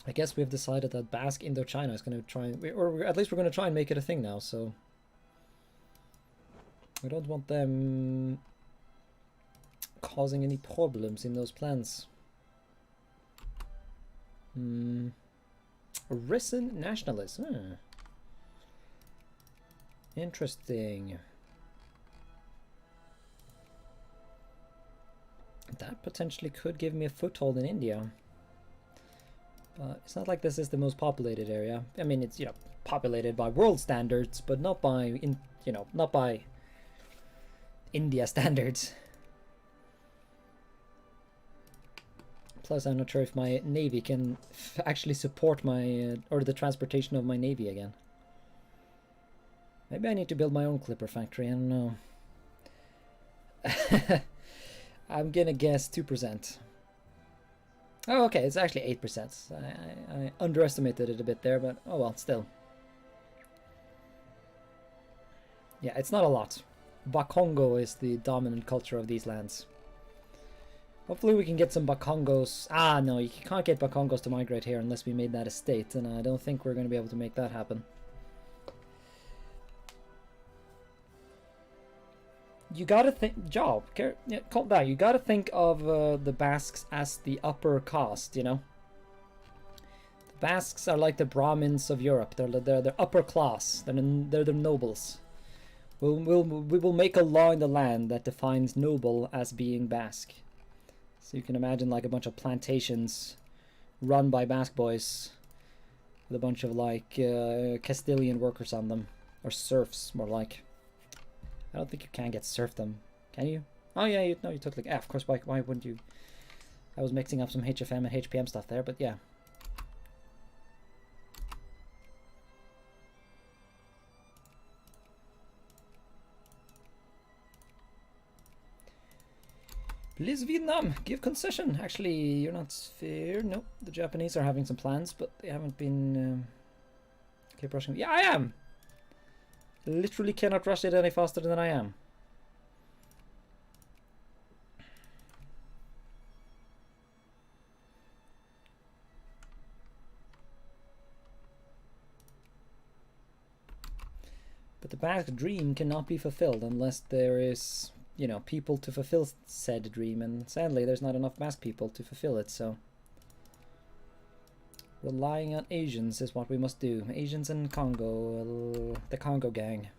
I guess we've decided that Basque Indochina is going to try, or at least we're going to try and make it a thing now, so we don't want them causing any problems in those plans. Risen nationalist. Interesting. That potentially could give me a foothold in India. But it's not like this is the most populated area. I mean, it's, you know, populated by world standards, but not by, not by India standards. Plus, I'm not sure if my navy can actually support my, or the transportation of my navy again. Maybe I need to build my own clipper factory, I don't know. I'm gonna guess 2%. Oh, okay, it's actually 8%. I underestimated it a bit there, but oh well, still. Yeah, it's not a lot. Bakongo is the dominant culture of these lands. Hopefully we can get some Bakongos. Ah, no, you can't get Bakongos to migrate here unless we made that a state, and I don't think we're going to be able to make that happen. You gotta think, calm down. You gotta think of the Basques as the upper caste, you know? The Basques are like the Brahmins of Europe. They're the upper class. They're the nobles. We will make a law in the land that defines noble as being Basque. So you can imagine like a bunch of plantations run by Basque boys with a bunch of like Castilian workers on them, or serfs more like. I don't think you can get serfdom, can you? Oh yeah, you took like, of course, why wouldn't you? I was mixing up some HFM and HPM stuff there, but yeah. Please, Vietnam, give concession. Actually, you're not fair. No, the Japanese are having some plans, but they haven't been keep rushing. Yeah, I am. Literally cannot rush it any faster than I am. But the Basque dream cannot be fulfilled unless there is, you know, people to fulfill said dream, and sadly there's not enough Basque people to fulfill it, so relying on Asians is what we must do. Asians in Congo, the Congo gang.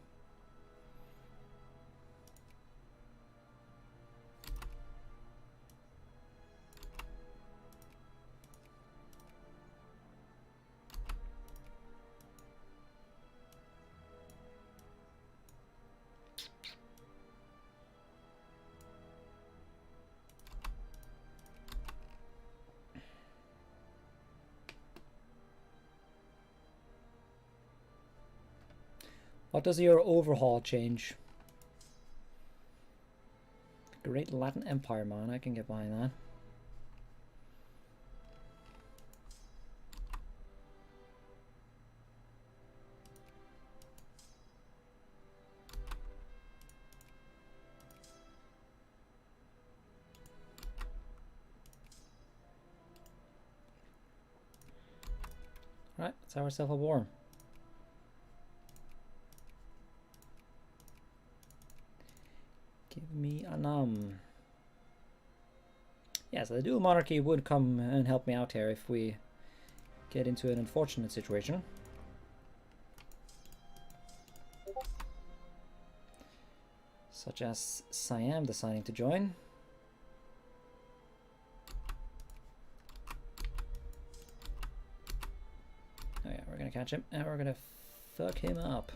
What does your overhaul change? Great Latin Empire, man. I can get behind that. Alright, let's have ourselves a war. Give me a num. Yeah, so the dual monarchy would come and help me out here if we get into an unfortunate situation. Such as Siam deciding to join. Oh yeah, we're gonna catch him and we're gonna fuck him up.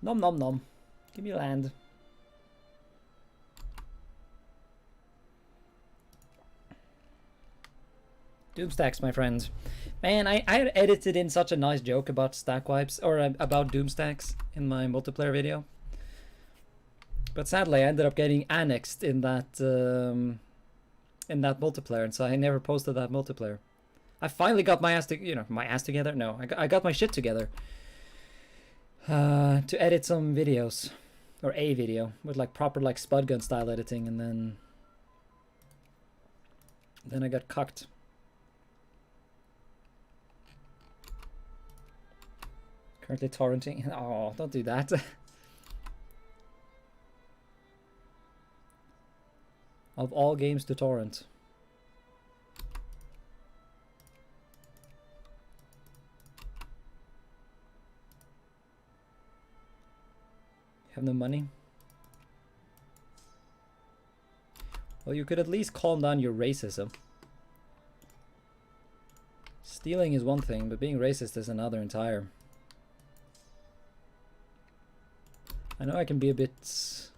Nom nom nom. Give me land. Doomstacks, my friends. Man, I had edited in such a nice joke about stack wipes, or about Doomstacks in my multiplayer video. But sadly, I ended up getting annexed in that multiplayer, and so I never posted that multiplayer. I finally got my ass together. No, I got my shit together. To edit some videos. or a video with like proper like spud gun style editing, and then I got cucked. Currently torrenting. Oh, don't do that. Of all games to torrent. You have no money? Well, you could at least calm down your racism. Stealing is one thing, but being racist is another entire. I know I can be a bit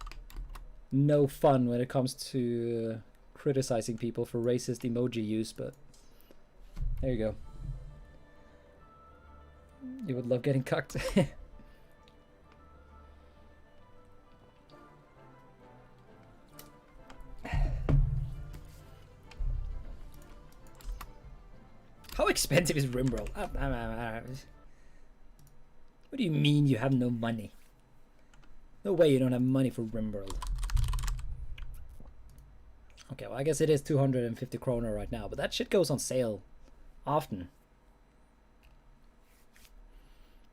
no fun when it comes to criticizing people for racist emoji use, but there you go. You would love getting cucked. How expensive is Rimworld? What do you mean you have no money? No way you don't have money for Rimworld. Okay, well I guess it is 250 kroner right now, but that shit goes on sale often.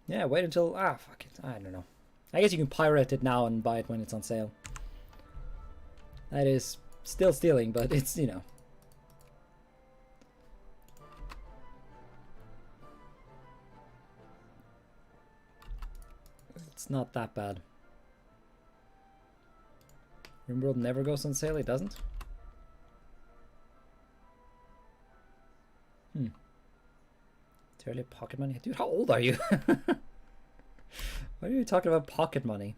Yeah, wait until... fuck it. I don't know. I guess you can pirate it now and buy it when it's on sale. That is still stealing, but it's, you know... It's not that bad. Rimworld never goes on sale, it doesn't? Entirely pocket money? Dude, how old are you? Why are you talking about pocket money?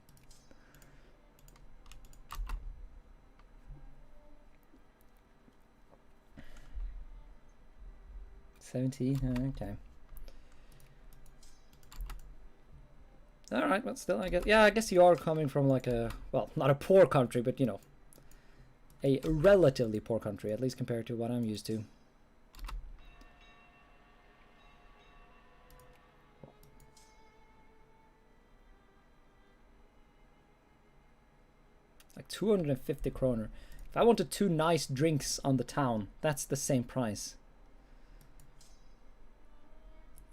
$70? Okay. Alright, but still, I guess... Yeah, I guess you are coming from like a... Well, not a poor country, but, you know... A relatively poor country, at least compared to what I'm used to. Like 250 kroner. If I wanted 2 nice drinks on the town, that's the same price.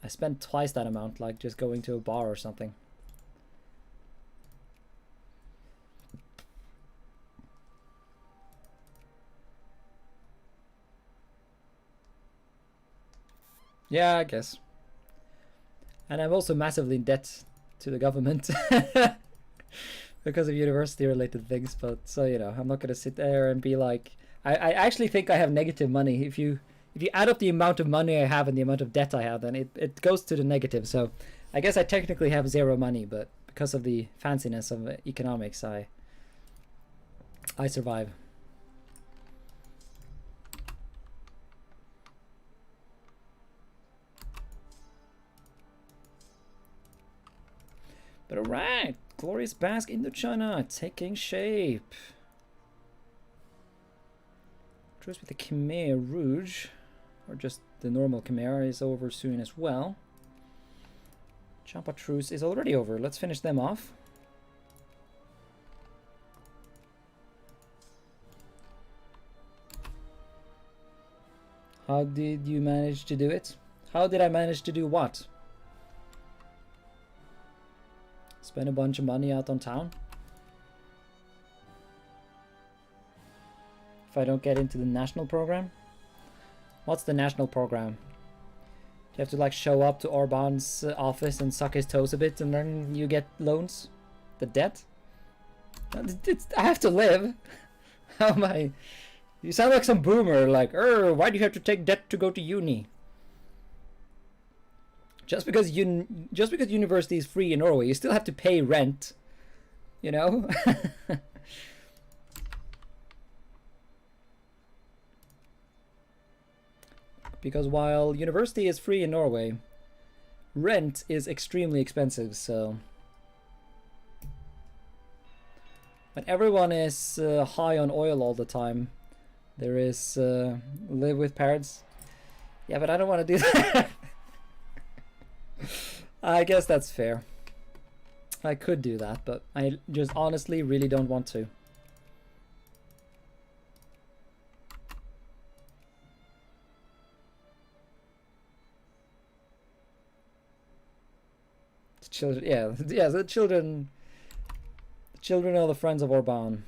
I spent twice that amount, like just going to a bar or something. Yeah, I guess. And I'm also massively in debt to the government because of university-related things. But so you know, I'm not gonna sit there and be like, I actually think I have negative money. If you add up the amount of money I have and the amount of debt I have, then it goes to the negative. So I guess I technically have 0 money, but because of the fanciness of economics, I survive. But alright, Glorious Basque Indochina taking shape. Truce with the Khmer Rouge, or just the normal Khmer, is over soon as well. Champa Truce is already over. Let's finish them off. How did you manage to do it? How did I manage to do what? Spend a bunch of money out on town? If I don't get into the national program? What's the national program? You have to like show up to Orban's office and suck his toes a bit and then you get loans? The debt? I have to live. How am I? You sound like some boomer, like, why do you have to take debt to go to uni? Just because university is free in Norway, you still have to pay rent, you know? Because while university is free in Norway, rent is extremely expensive, so... When everyone is high on oil all the time, there is live with parents. Yeah, but I don't want to do that. I guess that's fair. I could do that, but I just honestly really don't want to. The children, yeah, the children are the friends of Orban.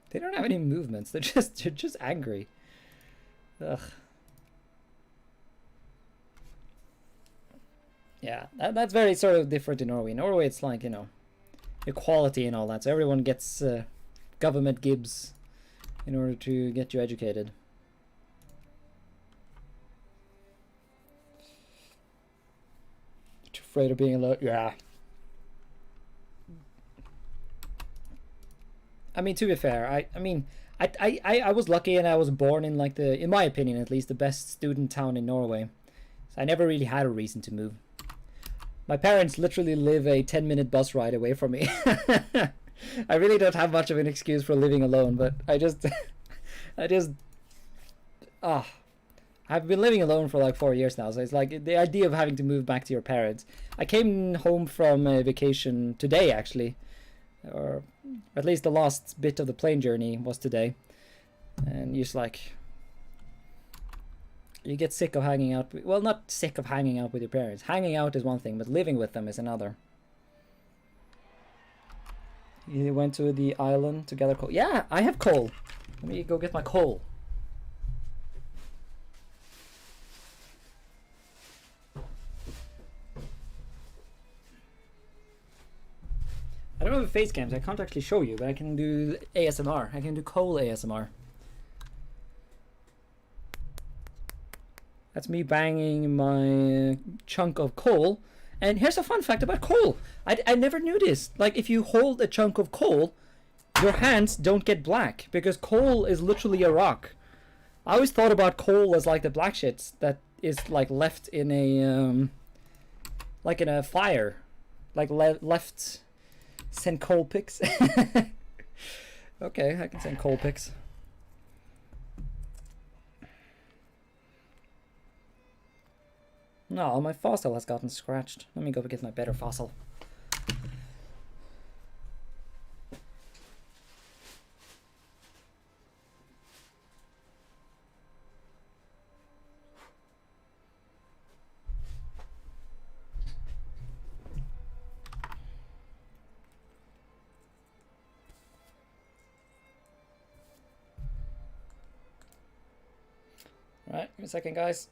They don't have any movements. They're just angry. Ugh. Yeah, that's very sort of different in Norway. In Norway, it's like, you know, equality and all that. So everyone gets government gibs in order to get you educated. Too afraid of being alone? Yeah. I mean, to be fair, I was lucky and I was born in like in my opinion at least, the best student town in Norway. So I never really had a reason to move. My parents literally live a 10-minute bus ride away from me. I really don't have much of an excuse for living alone, but I've been living alone for like 4 years now, so it's like the idea of having to move back to your parents. I came home from a vacation today, actually, or at least the last bit of the plane journey was today, and just like, you get sick of hanging out. Well, not sick of hanging out with your parents. Hanging out is one thing, but living with them is another. You went to the island to gather coal. Yeah, I have coal. Let me go get my coal. I don't have face cams. I can't actually show you, but I can do ASMR. I can do coal ASMR. That's me banging my chunk of coal. And here's a fun fact about coal. I never knew this. Like, if you hold a chunk of coal, your hands don't get black, because coal is literally a rock. I always thought about coal as like the black shits that is like left in a like in a fire, like left. Send coal pics. Okay, I can send coal pics. No, my fossil has gotten scratched. Let me go get my better fossil. Right, give me a second, guys.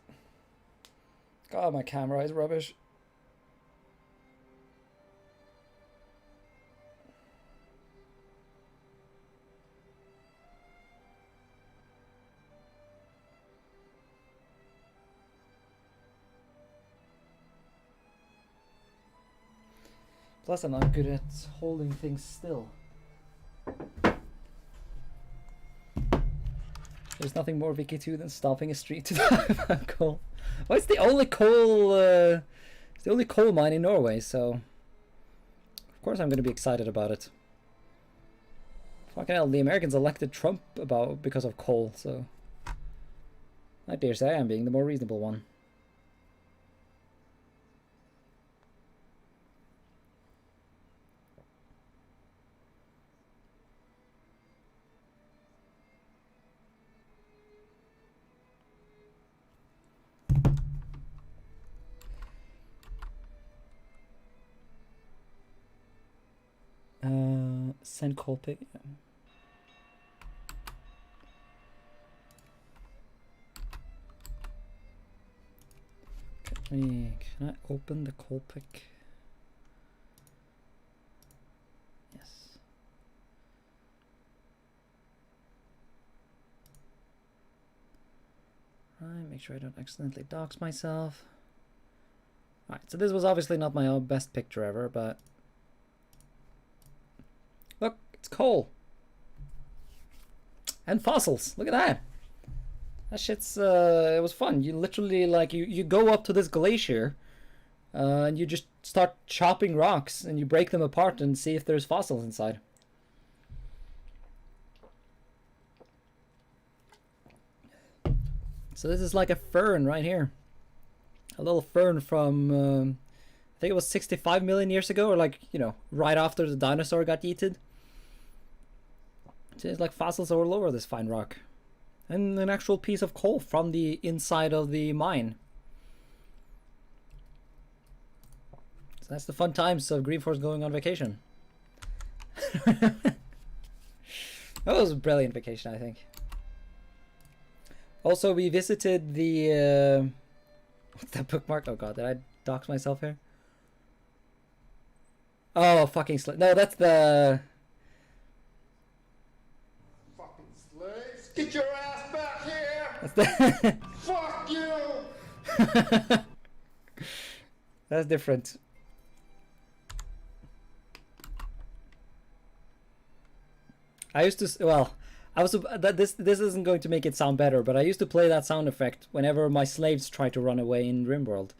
God, my camera is rubbish. Plus, I'm not good at holding things still. There's nothing more Vicky 2 than stopping a street to dive on coal. Well, it's the only coal, it's the only coal mine in Norway, so of course I'm going to be excited about it. Fucking hell, the Americans elected Trump because of coal, so I dare say I'm being the more reasonable one. Send coal pick. Can I open the coal pick? Yes. Right, make sure I don't accidentally dox myself. Alright, so this was obviously not my best picture ever, but look, it's coal. And fossils. Look at that. That shit's, it was fun. You literally, like, you go up to this glacier And you just start chopping rocks and you break them apart and see if there's fossils inside. So this is like a fern right here. A little fern from, I think it was 65 million years ago, or like, you know, right after the dinosaur got yeeted. So there's like fossils all over this fine rock. And an actual piece of coal from the inside of the mine. So that's the fun times of Green Force going on vacation. That was a brilliant vacation, I think. Also, we visited the... what's that bookmark? Oh god, did I dox myself here? Oh, fucking no, that's the... Fucking slaves! Get your ass back here! That's the... Fuck you! That's different. I used to... Well, I was... This isn't going to make it sound better, but I used to play that sound effect whenever my slaves tried to run away in RimWorld.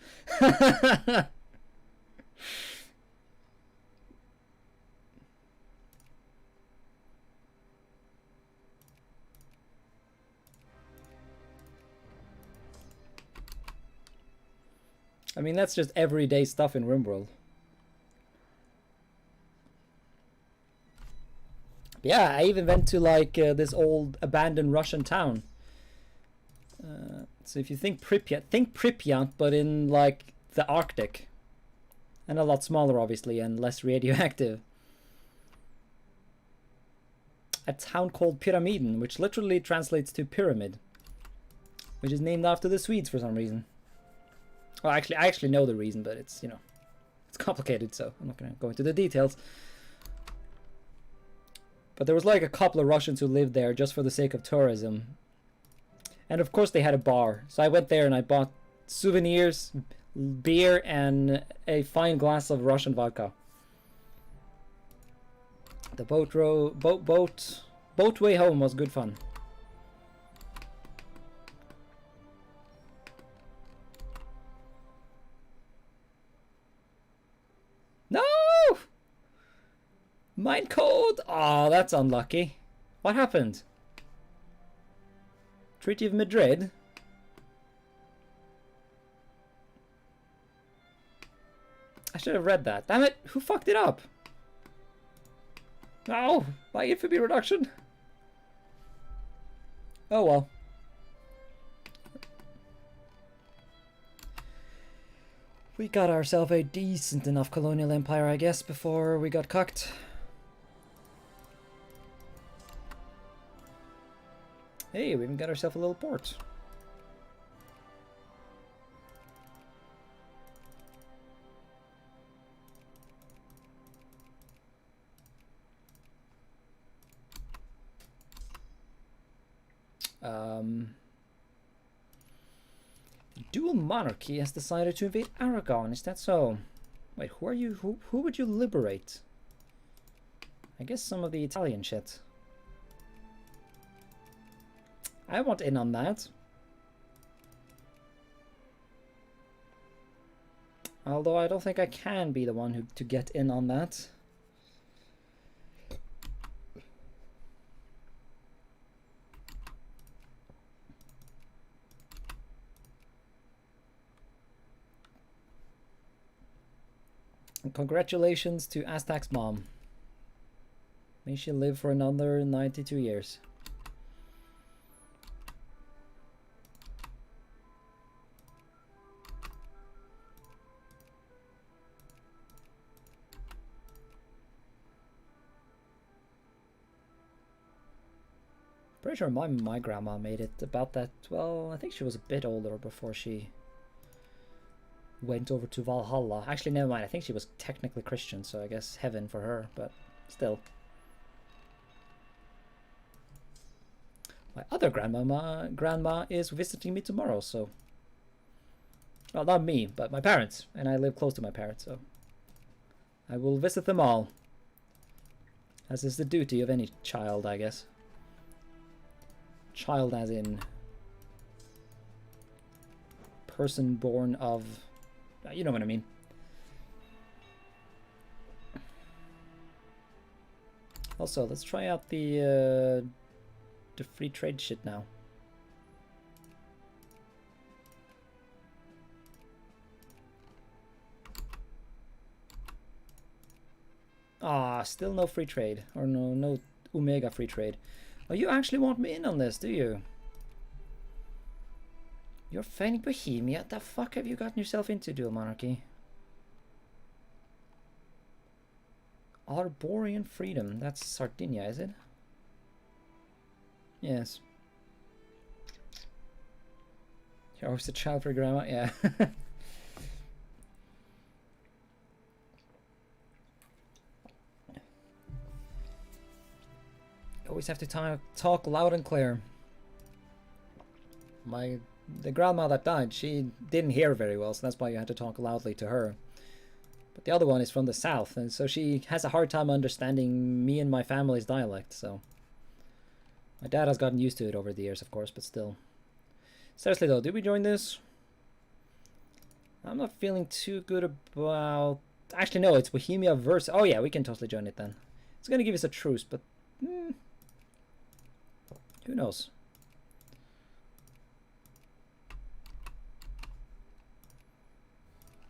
I mean, that's just everyday stuff in RimWorld. Yeah, I even went to like this old abandoned Russian town. So if you think Pripyat, but in like the Arctic. And a lot smaller, obviously, and less radioactive. A town called Pyramiden, which literally translates to pyramid. Which is named after the Swedes for some reason. Well, actually, I actually know the reason, but it's, you know, it's complicated, so I'm not going to go into the details. But there was like a couple of Russians who lived there just for the sake of tourism. And of course they had a bar. So I went there and I bought souvenirs, beer, and a fine glass of Russian vodka. The boat way home was good fun. No! Mine code! Oh, that's unlucky. What happened? Treaty of Madrid? I should have read that. Damn it! Who fucked it up? No! My infamy reduction! Oh well. We got ourselves a decent enough colonial empire, I guess, before we got cucked. Hey, we even got ourselves a little port. Dual monarchy has decided to invade Aragon. Is that so? Wait, who are you? Who would you liberate? I guess some of the Italian shit. I want in on that. Although I don't think I can be the one to get in on that. And congratulations to Aztec's mom. May she live for another 92 years. Pretty sure my grandma made it about that. Well, I think she was a bit older before she went over to Valhalla. Actually, never mind. I think she was technically Christian, so I guess heaven for her, but still. My other grandma is visiting me tomorrow, so... Well, not me, but my parents. And I live close to my parents, so... I will visit them all. As is the duty of any child, I guess. Child as in... person born of... You know what I mean. Also, let's try out the free trade shit now. Ah, still no free trade. Or no Omega free trade. Oh, you actually want me in on this, do you? You're feigning Bohemia? The fuck have you gotten yourself into, dual monarchy? Arborian freedom. That's Sardinia, is it? Yes. You're always a child for your grandma? Yeah. Always have to talk loud and clear. The grandma that died, she didn't hear very well, so that's why you had to talk loudly to her. But the other one is from the south, and so she has a hard time understanding me and my family's dialect, so... My dad has gotten used to it over the years, of course, but still. Seriously though, did we join this? I'm not feeling too good about... Actually no, it's Bohemia versus... Oh yeah, we can totally join it then. It's gonna give us a truce, but... Who knows?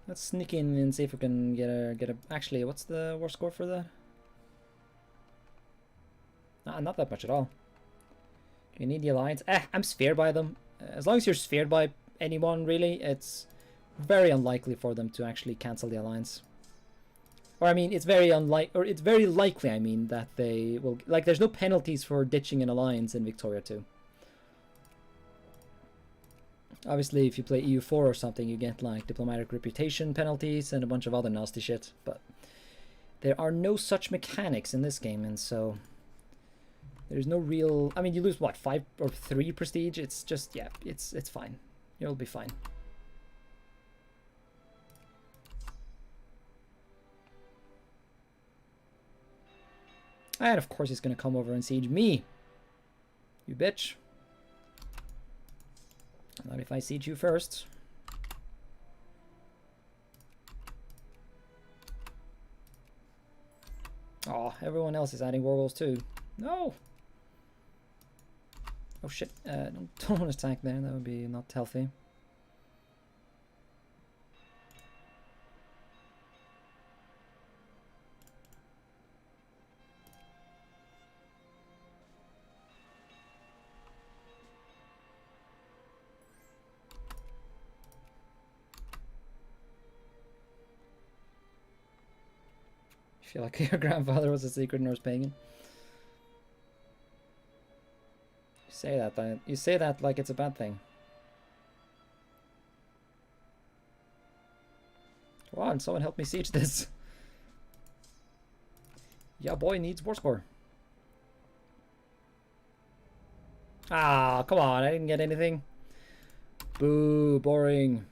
Let's sneak in and see if we can get a. Actually, what's the war score for that? Not that much at all. You need the alliance. I'm sphered by them. As long as you're sphered by anyone, really, it's very unlikely for them to actually cancel the alliance. Or I mean, it's very likely. I mean that they will. Like, there's no penalties for ditching an alliance in Victoria 2. Obviously, if you play EU4 or something, you get like diplomatic reputation penalties and a bunch of other nasty shit. But there are no such mechanics in this game, and so there's no real. I mean, you lose what, 5 or 3 prestige? It's just, yeah, it's fine. You'll be fine. And of course, he's gonna come over and siege me. You bitch. Not if I siege you first. Oh, everyone else is adding war goals too. No! Oh shit, don't want to attack there, that would be not healthy. I feel like your grandfather was a secret Norse pagan. You say that like it's a bad thing. Come on, someone help me siege this. Yeah, boy needs war score. Ah, come on, I didn't get anything. Boo, boring.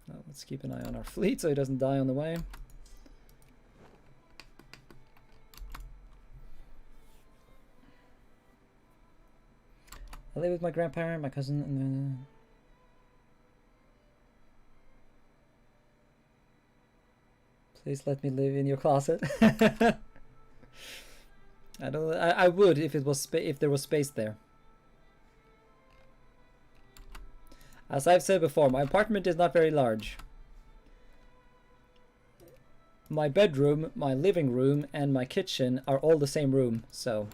Well, let's keep an eye on our fleet so he doesn't die on the way. I live with my grandparent, my cousin, and then... Please let me live in your closet. I would if it was if there was space there. As I've said before, my apartment is not very large. My bedroom, my living room, and my kitchen are all the same room, so...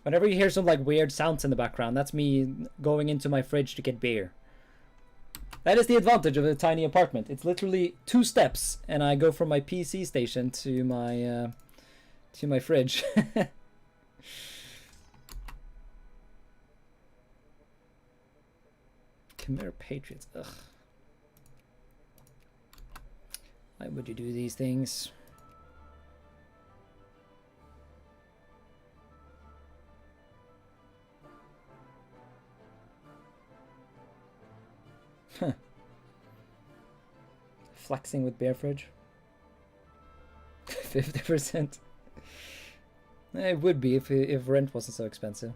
Whenever you hear some like weird sounds in the background, that's me going into my fridge to get beer. That is the advantage of a tiny apartment. It's literally 2 steps, and I go from my PC station to my fridge. Khmer Patriots. Ugh. Why would you do these things? Huh. Flexing with bear fridge. 50%. It would be if rent wasn't so expensive.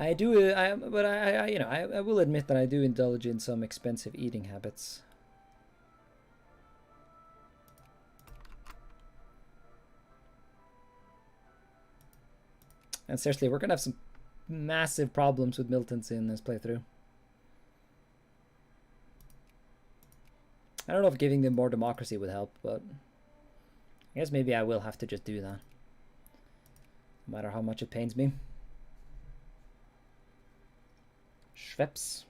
I do, but you know, I will admit that I do indulge in some expensive eating habits. And seriously, we're gonna have some massive problems with militants in this playthrough. I don't know if giving them more democracy would help, but I guess maybe I will have to just do that, no matter how much it pains me. Schweppes.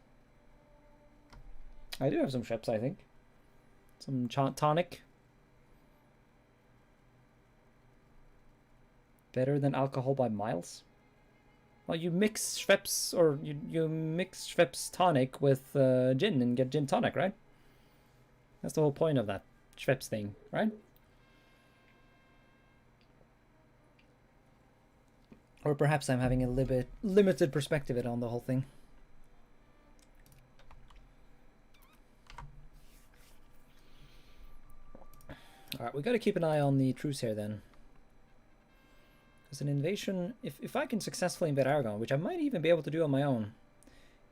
I do have some Schweppes, I think. Some tonic. Better than alcohol by miles. Well, you mix Schweppes, or you mix Schweppes tonic with gin and get gin tonic, right? That's the whole point of that Schweppes thing, right? Or perhaps I'm having a little bit limited perspective on the whole thing. Alright, we gotta keep an eye on the truce here then. Because an invasion, if I can successfully invade Aragon, which I might even be able to do on my own,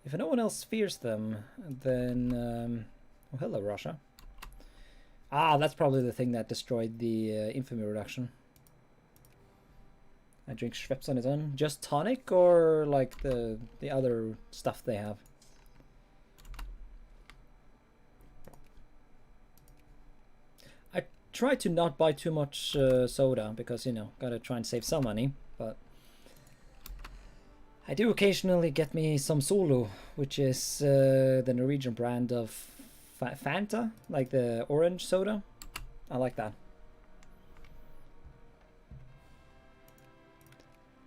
if no one else fears them, then... oh, hello, Russia. Ah, that's probably the thing that destroyed the infamy reduction. I drink Schweppes on its own. Just tonic, or like the other stuff they have? I try to not buy too much soda because, you know, gotta try and save some money, but I do occasionally get me some Solo, which is the Norwegian brand of Fanta, like the orange soda. I like that.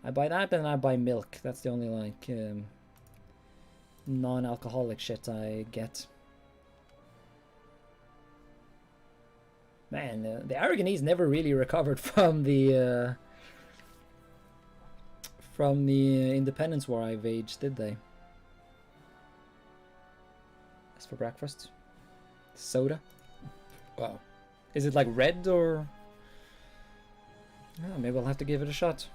I buy that, and I buy milk. That's the only like non-alcoholic shit I get. Man, the Aragonese never really recovered from the Independence War I waged, did they? As for breakfast, soda. Wow, is it like red or? Oh, maybe I'll have to give it a shot.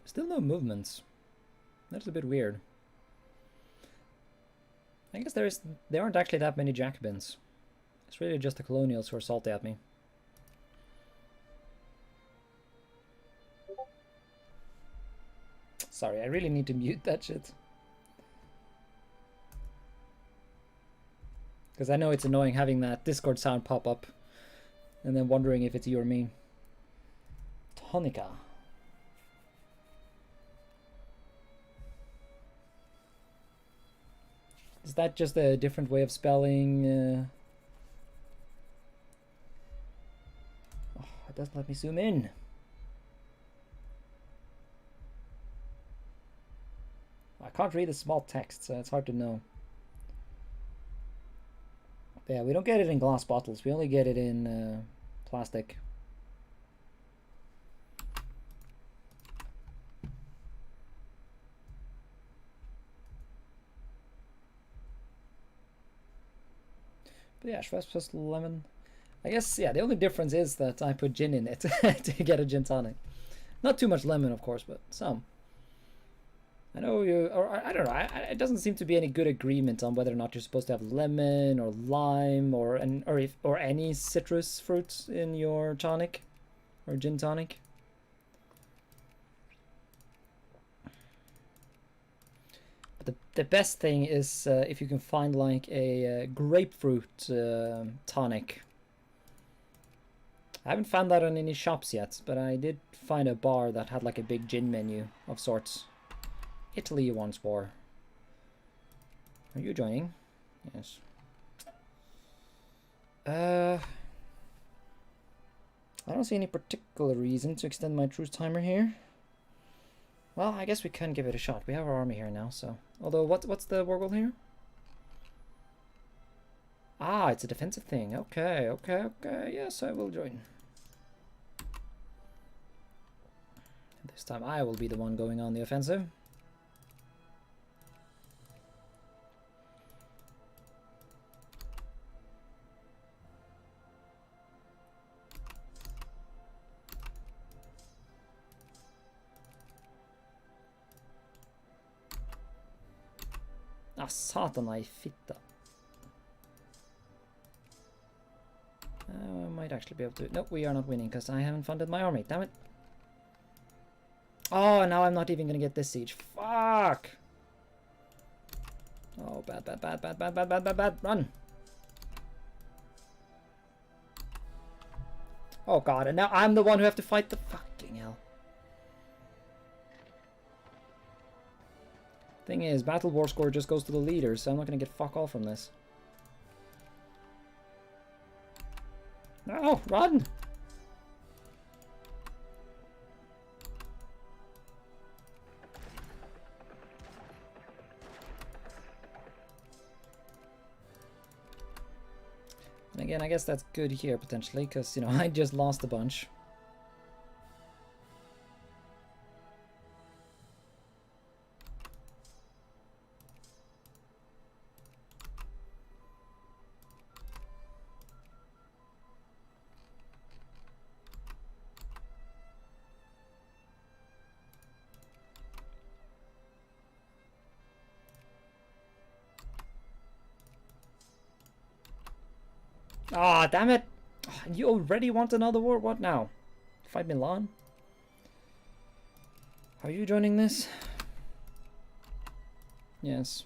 Still no movements. That's a bit weird. I guess there aren't actually that many Jacobins. It's really just the colonials who are salty at me. Sorry, I really need to mute that shit. Because I know it's annoying having that Discord sound pop up and then wondering if it's you or me. Tonica. Is that just a different way of spelling? Oh, it doesn't let me zoom in. I can't read the small text, so it's hard to know. But yeah, we don't get it in glass bottles. We only get it in plastic. But yeah, Schweppes plus lemon. I guess, yeah, the only difference is that I put gin in it to get a gin tonic. Not too much lemon, of course, but some. I know you, or I don't know, it doesn't seem to be any good agreement on whether or not you're supposed to have lemon or lime or any citrus fruits in your tonic or gin tonic. The best thing is if you can find like a grapefruit tonic. I haven't found that on any shops yet, but I did find a bar that had like a big gin menu of sorts. Italy once war. Are you joining? Yes. I don't see any particular reason to extend my truce timer here. Well, I guess we can give it a shot. We have our army here now, so... Although, what's the war goal here? Ah, it's a defensive thing. Okay. Yes, I will join. This time I will be the one going on the offensive. Ah, satan, I fitta. I might actually be able to... Nope, we are not winning because I haven't funded my army. Damn it. Oh, now I'm not even going to get this siege. Fuck! Oh, bad, bad, bad, bad, bad, bad, bad, bad, bad. Run! Oh god, and now I'm the one who have to fight the fucking hell. Thing is, battle war score just goes to the leaders, so I'm not going to get fuck all from this. No, run! And again, I guess that's good here, potentially, because, you know, I just lost a bunch. Ah, oh, damn it! Oh, you already want another war? What now? Fight Milan? Are you joining this? Yes.